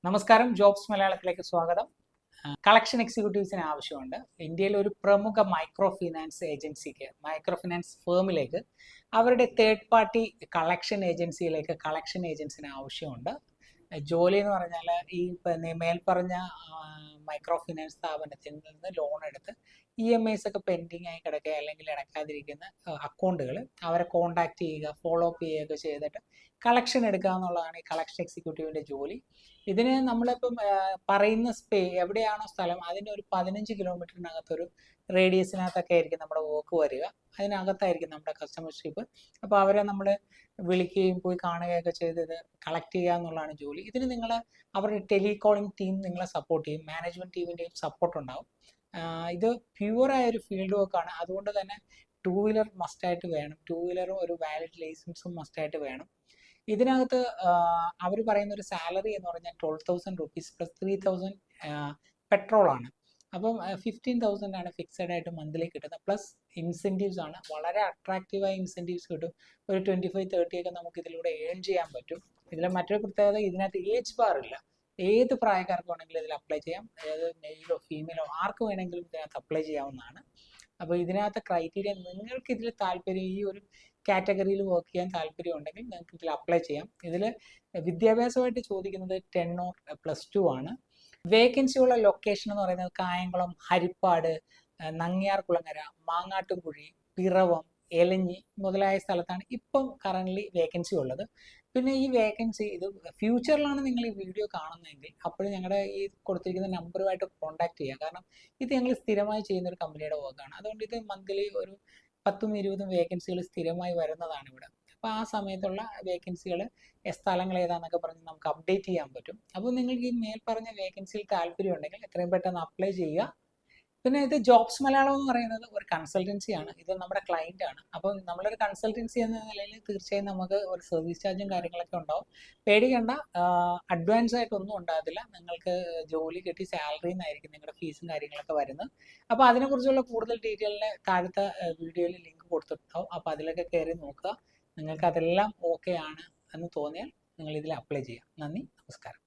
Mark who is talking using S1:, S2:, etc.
S1: നമസ്കാരം, ജോബ്സ് മലയാളത്തിലേക്ക് സ്വാഗതം. കളക്ഷൻ എക്സിക്യൂട്ടീവ്സിന് ആവശ്യമുണ്ട്. ഇന്ത്യയിൽ ഒരു പ്രമുഖ മൈക്രോ ഫിനാൻസ് ഫേമിലേക്ക് അവരുടെ തേർഡ് പാർട്ടി കളക്ഷൻ ഏജൻസിന് ആവശ്യമുണ്ട്. ജോലി എന്ന് പറഞ്ഞാൽ ഈ മേൽപ്പറഞ്ഞ മൈക്രോ ഫിനാൻസ് സ്ഥാപനത്തിൽ നിന്ന് ലോൺ എടുത്ത് EMIs ഒക്കെ പെൻഡിങ് ആയി കിടക്കുക അല്ലെങ്കിൽ അടക്കാതിരിക്കുന്ന അക്കൗണ്ടുകൾ അവരെ കോണ്ടാക്ട് ചെയ്യുക, ഫോളോ അപ്പ് ചെയ്യുകയൊക്കെ ചെയ്തിട്ട് കളക്ഷൻ എടുക്കുക എന്നുള്ളതാണ് ഈ കളക്ഷൻ എക്സിക്യൂട്ടീവിൻ്റെ ജോലി. ഇതിന് നമ്മളിപ്പം പറയുന്ന എവിടെയാണോ സ്ഥലം അതിൻ്റെ ഒരു 15 കിലോമീറ്ററിനകത്തൊരു റേഡിയസിനകത്തൊക്കെ ആയിരിക്കും നമ്മുടെ വർക്ക് വരിക. അതിനകത്തായിരിക്കും നമ്മുടെ കസ്റ്റമർഷിപ്പ്. അപ്പോൾ അവരെ നമ്മൾ വിളിക്കുകയും പോയി കാണുകയൊക്കെ ചെയ്ത് ഇത് കളക്ട് ചെയ്യുക എന്നുള്ളതാണ് ജോലി. ഇതിന് നിങ്ങൾ അവരുടെ ടെലികോളിംഗ് ടീം നിങ്ങളെ സപ്പോർട്ട് ചെയ്യും, മാനേജ്മെൻറ്റ് ടീമിൻ്റെയും സപ്പോർട്ട് ഉണ്ടാവും. ഇത് പ്യുവറായ ഒരു ഫീൽഡ് വർക്കാണ്. അതുകൊണ്ട് തന്നെ 2 വീലർ മസ്റ്റായിട്ട് വേണം, 2 വീലറും ഒരു വാലിഡ് ലൈസൻസും മസ്റ്റായിട്ട് വേണം. ഇതിനകത്ത് അവർ പറയുന്ന ഒരു സാലറി എന്ന് പറഞ്ഞാൽ 12,000 rupees പ്ലസ് 3,000 പെട്രോളാണ്. അപ്പം 15,000 ആണ് ഫിക്സഡ് ആയിട്ട് മന്ത്ലി കിട്ടുന്നത്. പ്ലസ് ഇൻസെൻറ്റീവ്സ് ആണ്, വളരെ അട്രാക്റ്റീവായ ഇൻസെൻറ്റീവ്സ് കിട്ടും. ഒരു 25-30 ഒക്കെ നമുക്ക് ഇതിലൂടെ ഏൺ ചെയ്യാൻ പറ്റും. ഇതിലെ മറ്റൊരു പ്രത്യേകത, ഇതിനകത്ത് ഏജ് ബാർ ഇല്ല. ഏത് പ്രായക്കാർക്ക് വേണമെങ്കിലും ഇതിൽ അപ്ലൈ ചെയ്യാം. ഏത് മെയിലോ ഫീമെയിലോ ആർക്ക് വേണമെങ്കിലും ഇതിനകത്ത് അപ്ലൈ ചെയ്യാവുന്നതാണ്. അപ്പോൾ ഇതിനകത്ത് ക്രൈറ്റീരിയ, നിങ്ങൾക്ക് ഇതിൽ താല്പര്യം, ഈ ഒരു കാറ്റഗറിയിൽ വർക്ക് ചെയ്യാൻ താല്പര്യം ഉണ്ടെങ്കിൽ നിങ്ങൾക്ക് ഇതിൽ അപ്ലൈ ചെയ്യാം. ഇതിൽ വിദ്യാഭ്യാസമായിട്ട് ചോദിക്കുന്നത് 10 or +2 ആണ്. വേക്കൻസി ഉള്ള ലൊക്കേഷൻ എന്ന് പറയുന്നത് കായംകുളം, ഹരിപ്പാട്, നങ്ങ്യാർകുളങ്ങര, മാങ്ങാട്ടുംകുഴി, പിറവം, എലഞ്ഞി മുതലായ സ്ഥലത്താണ് ഇപ്പം കറൻ്റ്ലി വേക്കൻസി ഉള്ളത്. പിന്നെ ഈ വേക്കൻസി ഇത് ഫ്യൂച്ചറിലാണ് നിങ്ങൾ ഈ വീഡിയോ കാണുന്നതെങ്കിൽ അപ്പോൾ ഞങ്ങളുടെ ഈ കൊടുത്തിരിക്കുന്ന നമ്പറുമായിട്ട് കോൺടാക്ട് ചെയ്യുക. കാരണം ഇത് ഞങ്ങൾ സ്ഥിരമായി ചെയ്യുന്ന ഒരു കമ്പനിയുടെ വർക്കാണ്. അതുകൊണ്ട് ഇത് മന്ത്ലി ഒരു 10-20 വേക്കൻസികൾ സ്ഥിരമായി വരുന്നതാണ് ഇവിടെ. അപ്പോൾ ആ സമയത്തുള്ള വേക്കൻസികൾ സ്ഥലങ്ങൾ ഏതാണെന്നൊക്കെ പറഞ്ഞ് നമുക്ക് അപ്ഡേറ്റ് ചെയ്യാൻ പറ്റും. അപ്പോൾ നിങ്ങൾക്ക് ഈ മേൽപ്പറഞ്ഞ വേക്കൻസിയിൽ താല്പര്യം ഉണ്ടെങ്കിൽ എത്രയും പെട്ടെന്ന് അപ്ലൈ ചെയ്യുക. പിന്നെ ഇത് ജോബ്സ് മലയാളം എന്ന് പറയുന്നത് ഒരു കൺസൾട്ടൻസിയാണ്. ഇത് നമ്മുടെ ക്ലയൻ്റ് ആണ്. അപ്പോൾ നമ്മളൊരു കൺസൾട്ടൻസി എന്ന നിലയിൽ തീർച്ചയായും നമുക്ക് ഒരു സർവീസ് ചാർജും കാര്യങ്ങളൊക്കെ ഉണ്ടാവും. പേടിക്കേണ്ട, അഡ്വാൻസ് ആയിട്ടൊന്നും ഉണ്ടാകത്തില്ല. നിങ്ങൾക്ക് ജോലി കിട്ടി സാലറിയിൽ നിന്നായിരിക്കും നിങ്ങളുടെ ഫീസും കാര്യങ്ങളൊക്കെ വരുന്നത്. അപ്പോൾ അതിനെക്കുറിച്ചുള്ള കൂടുതൽ ഡീറ്റെയിലിന് താഴത്തെ വീഡിയോയിൽ ലിങ്ക് കൊടുത്തിട്ടുണ്ടാവും. അപ്പോൾ അതിലൊക്കെ കയറി നോക്കുക. നിങ്ങൾക്ക് അതെല്ലാം ഓക്കെ ആണ് എന്ന് തോന്നിയാൽ നിങ്ങൾ ഇതിൽ അപ്ലൈ ചെയ്യാം. നന്ദി, നമസ്കാരം.